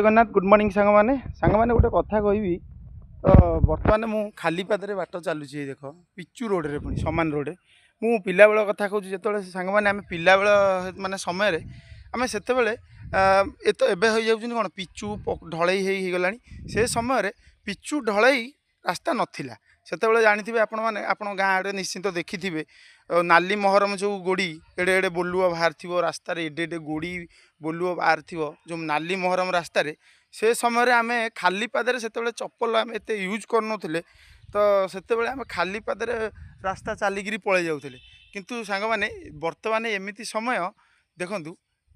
Jagannath good morning सांग मैंने गोटे कथा कहबी। तो बर्तमान मु खाली पादरे बाट चलुची देख पिचु रोड रे पुणी सामान रोड मु पिला बेल कथा कहूँ जो सांग मैंने आम पिला बेल माने समय आम से एबे हो जाउछन कोन पिचु ढलई हो गलानी से समय पिचु ढलई रास्ता नथिला सेतेबेले जानिथिबे आपण माने आपण गाँ आड़े निश्चिंत देखिथिबे नाली महरम जो गोड़ी एडे एडे बोलुआ बाहर थी रास्तार एडे एडे गोड़ी बोलुआ बाहर थी जो नाली महरम रास्तार से समय आम खाली पादे से चप्पल आम एत यूज कर तो से आम खाली पादे रास्ता चलिकी पलि जाऊे किंतु सांग मैंने बर्तमान एमती समय देखु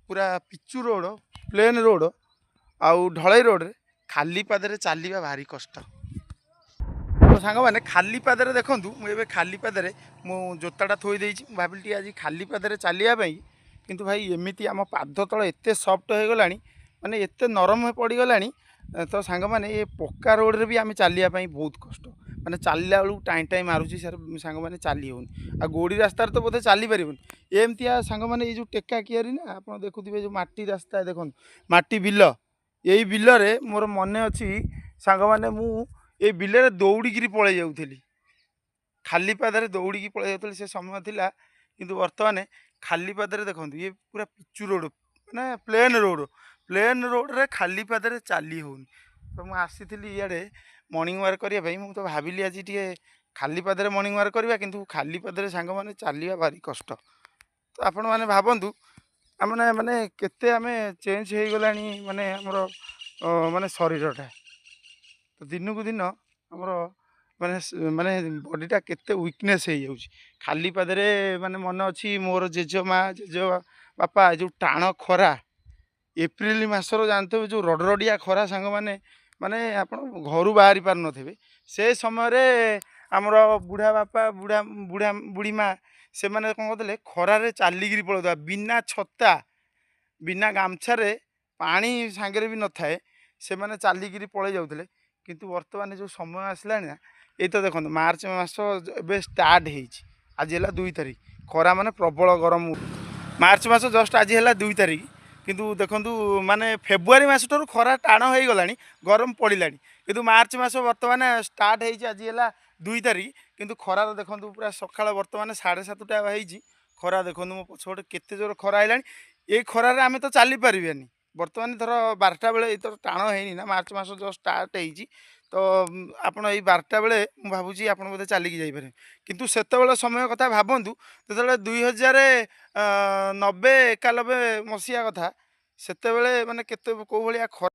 पूरा पिचु रोड प्लेन रोड आउ ढलई रोड रे खाली पादे चलवा भारी कष्ट। तो सांग मैंने खाली पादे देखूँ मुझे खाली पादे मु जोताटा थोई देछि भाविली आज खाली पादे चलियापाई किंतु भाई एमती आम पाद तल एत सफ्ट हो गला माने एत नरम पड़गला। तो सांग मैंने ये पक्का रोड रे भी आम चलियापाई बहुत कष्ट माने चलला बेलू टाइम टाइम मारुची सर सांग मैंने चली होनी आ गोड़ी रास्तार तो बोधे चली पार एमती सांग मैंने ये टेका कियारी ना आप देखुए जो माटी रास्ता देखो माटी बिल यही बिल मोर मन अच्छी सांग मैंने मु ये बिल दौड़िकी पलि जाऊली खाली पादे दौड़िकी पलि जाऊली से समय थिला किंतु वर्तमान खाली पादे देखो ये पूरा पिचु रोड माने प्लेन रोड रे खाली पादे चली होनी। तो मुझे आसी इे मर्णिंग वाक करने मुझे तो भाविली आज टे खाली पादे मर्णिंग वाक करवा किंतु खाली पादे सांग मैंने चलवा भारी कष्ट। तो आपण मैंने भावतु आमने माने केते आमे चेंज हो गला माने हमर माने शरीरटा तो दिन को दिन आमर माने माने बॉडीटा केते वीकनेस हो जाउछि खाली पादे माने मन अच्छी मोर जेजेमा जेजे बापा जो टाण खरा एप्रिल मासर जानते जो रडरडिया खरा सांग माने माने आप घर बाहरी पार नथिबे से समय आमर बुढ़ा बापा बुढ़ा बुढ़ा बुढ़ी माँ से मैंने कौन कहते खरारे चलिकी पलौता बिना छता बिना गामछारे पानी सांगे भी न थाए से मैंने चलिकी पलि जाते किंतु वर्तमान जो समय आसला ना ये तो देखो मार्च मास ए स्टार्ट आज है 2 तारिख खरा माने प्रबल गरम मार्च मास जस्ट आज है 2 तारिख किंतु देखु माने फेब्रुआरी मास ठार खरा टाण हो गला गरम पड़ा किंतु मार्च मास बर्तमान स्टार्ट आज है 2 तारिख किंतु खरार देखो पूरा सकाल बर्तमान 7:30 होती खरा देखो मो पछपटे केते जोर खरा है ये खरार आम तो चली पारानी बर्तमान धर 12टा बेले ये टाण है ना मार्च मास जो स्टार्ट होती तो आपड़ ये 12टा बेले मुझे भावुँ आप बोधे चलिकी जापरें किंतु सेतबेले समय कथा भावतु जो 2090-91 मसीहा कथा सेतबेले माने केते को भलिया खरा